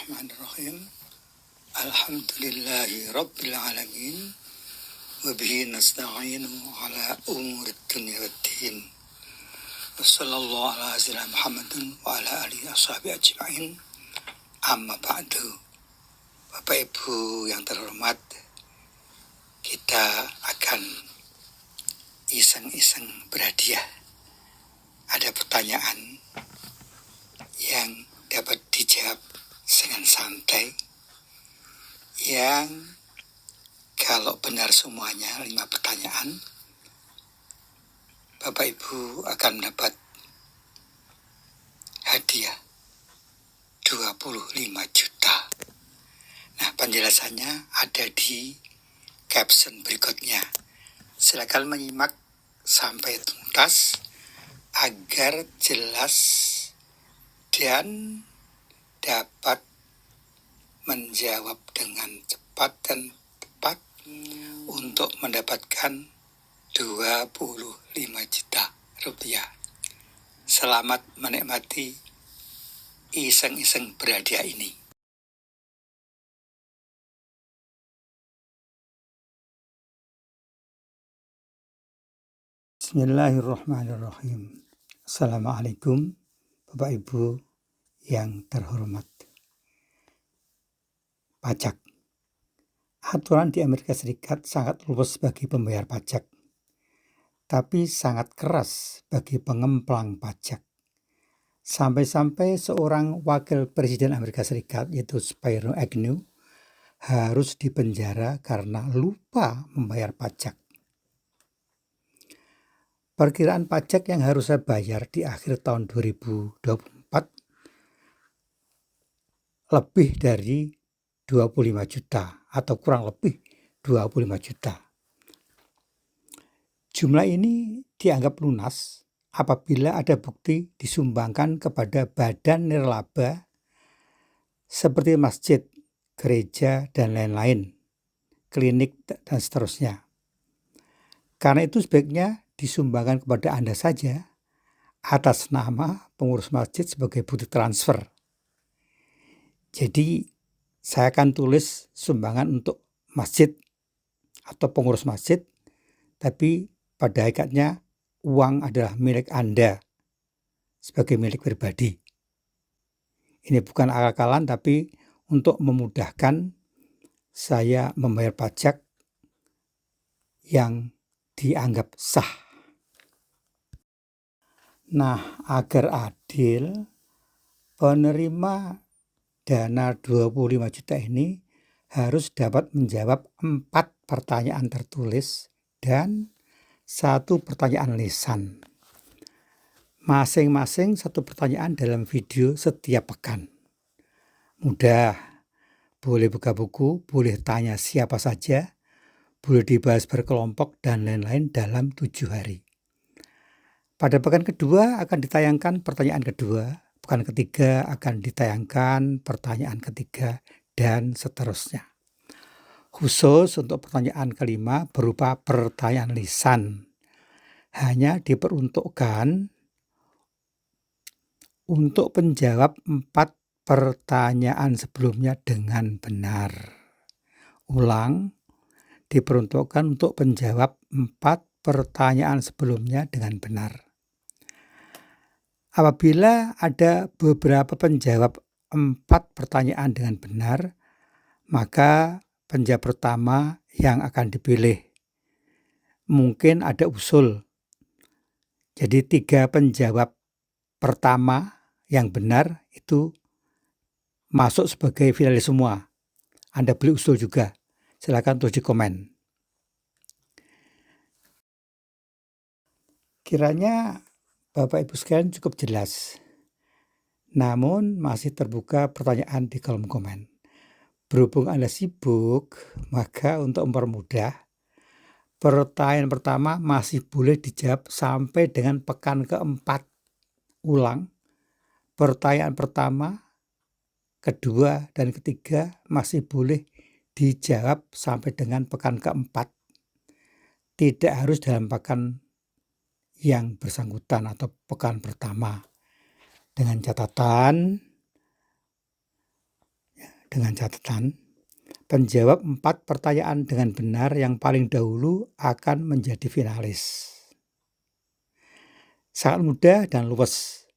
Bismillahirrahmanirrahim. Alhamdulillahi Rabbil Alamin. Wabihi nasta'inu ala umuri dunya waddin. Wassallallahu ala sayyidina Muhammadin wa ala alihi washabihi ajma'in. Amma ba'du. Bapak Ibu yang terhormat, kita akan iseng-iseng berhadiah. Ada pertanyaan yang dapat dijawab dengan santai, yang kalau benar semuanya 5 pertanyaan, Bapak Ibu akan mendapat hadiah 25 juta. Nah, penjelasannya ada di caption berikutnya. Silakan menyimak sampai tuntas agar jelas dan dapat menjawab dengan cepat dan tepat untuk mendapatkan 25 juta rupiah. Selamat menikmati iseng-iseng berhadiah ini. Bismillahirrahmanirrahim. Assalamualaikum Bapak Ibu yang terhormat. Pajak. Aturan di Amerika Serikat sangat luas bagi pembayar pajak, tapi sangat keras bagi pengemplang pajak. Sampai-sampai seorang wakil presiden Amerika Serikat, yaitu Spiro Agnew, harus dipenjara karena lupa membayar pajak. Perkiraan pajak yang harus saya bayar di akhir tahun 2024 lebih dari 25 juta atau kurang lebih 25 juta. Jumlah ini dianggap lunas apabila ada bukti disumbangkan kepada badan nirlaba seperti masjid, gereja, dan lain-lain, klinik, dan seterusnya. Karena itu sebaiknya disumbangkan kepada Anda saja atas nama pengurus masjid sebagai bukti transfer. Jadi saya akan tulis sumbangan untuk masjid atau pengurus masjid, tapi pada hakikatnya uang adalah milik Anda sebagai milik pribadi. Ini bukan akal-akalan, tapi untuk memudahkan saya membayar pajak yang dianggap sah. Nah, agar adil, penerima dana 25 juta ini harus dapat menjawab 4 pertanyaan tertulis dan 1 pertanyaan lisan. Masing-masing 1 pertanyaan dalam video setiap pekan. Mudah, boleh buka buku, boleh tanya siapa saja, boleh dibahas berkelompok dan lain-lain dalam 7 hari. Pada pekan kedua akan ditayangkan pertanyaan kedua, pekan ketiga akan ditayangkan pertanyaan ketiga, dan seterusnya. Khusus untuk pertanyaan kelima berupa pertanyaan lisan, hanya diperuntukkan untuk menjawab 4 pertanyaan sebelumnya dengan benar. Ulang, diperuntukkan untuk menjawab 4 pertanyaan sebelumnya dengan benar. Apabila ada beberapa penjawab 4 pertanyaan dengan benar, maka penjawab pertama yang akan dipilih. Mungkin ada usul. Jadi 3 penjawab pertama yang benar itu masuk sebagai finalis semua. Anda beli usul juga. Silakan tulis di komen. Kiranya Bapak Ibu sekalian cukup jelas. Namun masih terbuka pertanyaan di kolom komen. Berhubung Anda sibuk, maka untuk mempermudah, pertanyaan pertama masih boleh dijawab sampai dengan pekan keempat. Ulang, pertanyaan pertama, kedua, dan ketiga masih boleh dijawab sampai dengan pekan keempat. Tidak harus dalam pekan yang bersangkutan atau pekan pertama. Dengan catatan, dengan catatan penjawab 4 pertanyaan dengan benar yang paling dahulu akan menjadi finalis. Sangat mudah dan luwes.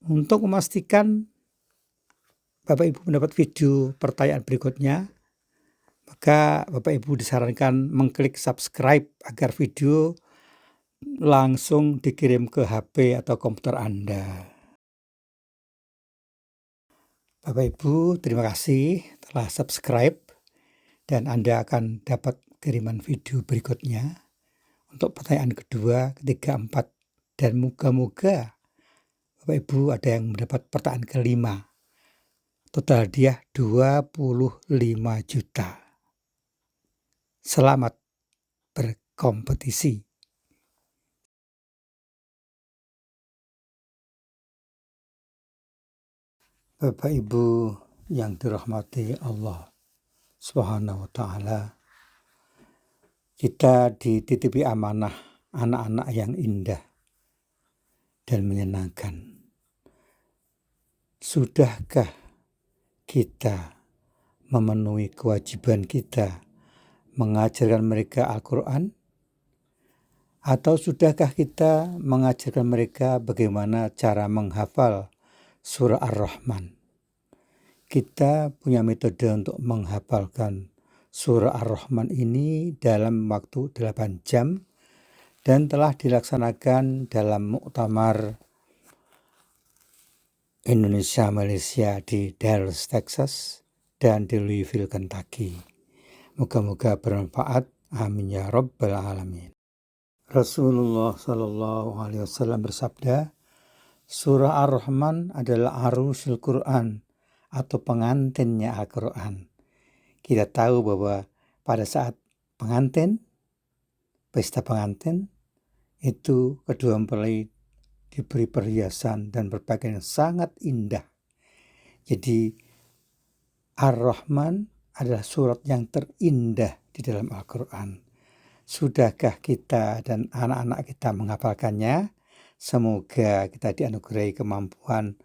Untuk memastikan Bapak Ibu mendapat video pertanyaan berikutnya, maka Bapak Ibu disarankan mengklik subscribe agar video langsung dikirim ke HP atau komputer Anda. Bapak Ibu, terima kasih telah subscribe dan Anda akan dapat kiriman video berikutnya untuk pertanyaan kedua, ketiga, 4 dan moga-moga Bapak Ibu ada yang mendapat pertanyaan kelima. Total hadiah 25 juta. Selamat berkompetisi. Bapak Ibu yang dirahmati Allah Subhanahu wa ta'ala, kita dititipi amanah anak-anak yang indah dan menyenangkan. Sudahkah kita memenuhi kewajiban kita mengajarkan mereka Al-Quran? Atau sudahkah kita mengajarkan mereka bagaimana cara menghafal surah Ar-Rahman? Kita punya metode untuk menghafalkan surah Ar-Rahman ini dalam waktu 8 jam dan telah dilaksanakan dalam muktamar Indonesia-Malaysia di Dallas, Texas dan di Louisville, Kentucky. Moga-moga bermanfaat. Amin ya rabbal alamin. Rasulullah Shallallahu Alaihi Wasallam bersabda, surah Ar-Rahman adalah arusul Quran atau pengantinnya Al-Quran. Kita tahu bahwa pada saat pengantin, pesta pengantin, itu kedua mempelai diberi perhiasan dan berpakaian yang sangat indah. Jadi Ar-Rahman adalah surat yang terindah di dalam Al-Quran. Sudahkah kita dan anak-anak kita menghafalkannya? Semoga kita dianugerahi kemampuan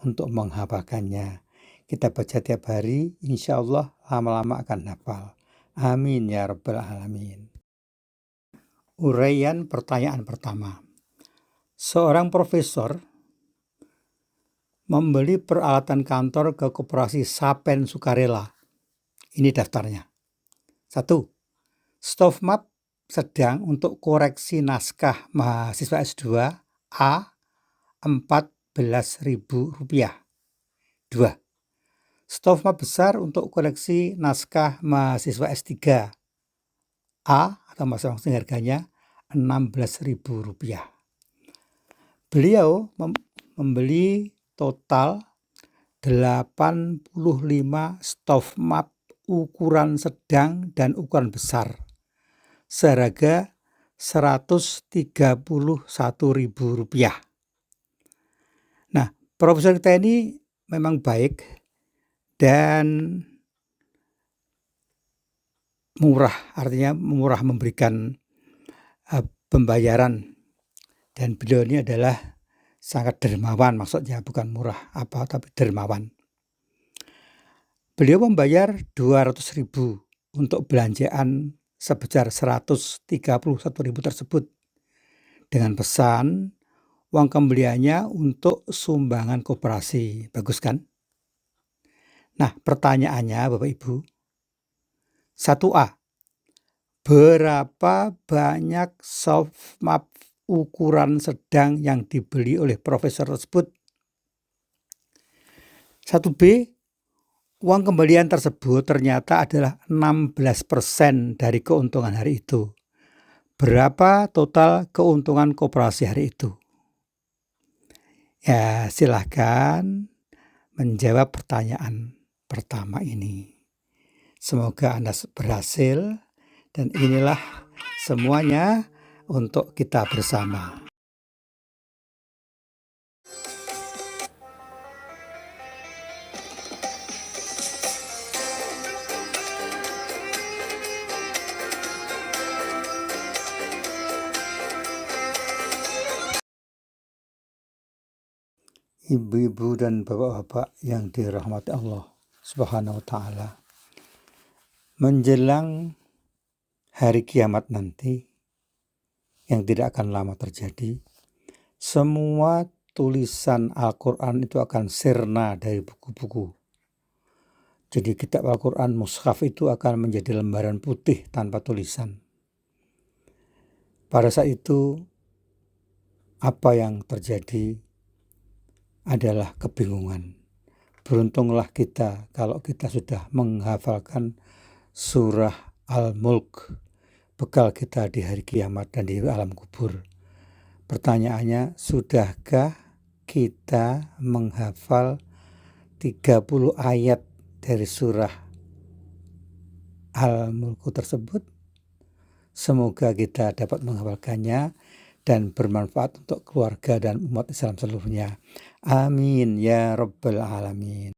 untuk menghafalkannya. Kita baca tiap hari, insya Allah lama-lama akan hafal. Amin ya rabbal alamin. Uraian pertanyaan pertama. Seorang profesor membeli peralatan kantor ke koperasi Sapen Sukarela. Ini daftarnya. 1. Stofmap sedang untuk koreksi naskah mahasiswa S2 A Rp14.000. 2. Stofmap besar untuk koleksi naskah mahasiswa S3 A atau masing-masing harganya Rp16.000. Beliau membeli total 85 stofmap ukuran sedang dan ukuran besar seharga Rp131.000. Nah, profesor kita ini memang baik dan murah, artinya murah memberikan pembayaran. Dan beliau ini adalah sangat dermawan, maksudnya bukan murah apa tapi dermawan. Beliau membayar 200.000 untuk belanjaan sebesar 131.000 tersebut dengan pesan uang kembaliannya untuk sumbangan koperasi. Bagus kan? Nah, pertanyaannya Bapak Ibu. 1A. Berapa banyak softmap ukuran sedang yang dibeli oleh profesor tersebut? 1B. Uang kembalian tersebut ternyata adalah 16% dari keuntungan hari itu. Berapa total keuntungan koperasi hari itu? Ya, silahkan menjawab pertanyaan pertama ini. Semoga Anda berhasil dan inilah semuanya untuk kita bersama. Ibu-ibu dan bapak-bapak yang dirahmati Allah Subhanahu wa ta'ala. Menjelang hari kiamat nanti yang tidak akan lama terjadi, semua tulisan Al-Quran itu akan sirna dari buku-buku. Jadi kitab Al-Quran mushaf itu akan menjadi lembaran putih tanpa tulisan. Pada saat itu apa yang terjadi adalah kebingungan. Beruntunglah kita kalau kita sudah menghafalkan surah Al-Mulk, bekal kita di hari kiamat dan di alam kubur. Pertanyaannya, sudahkah kita menghafal 30 ayat dari surah Al-Mulk tersebut? Semoga kita dapat menghafalkannya dan bermanfaat untuk keluarga dan umat Islam seluruhnya. Amin ya rabbal alamin.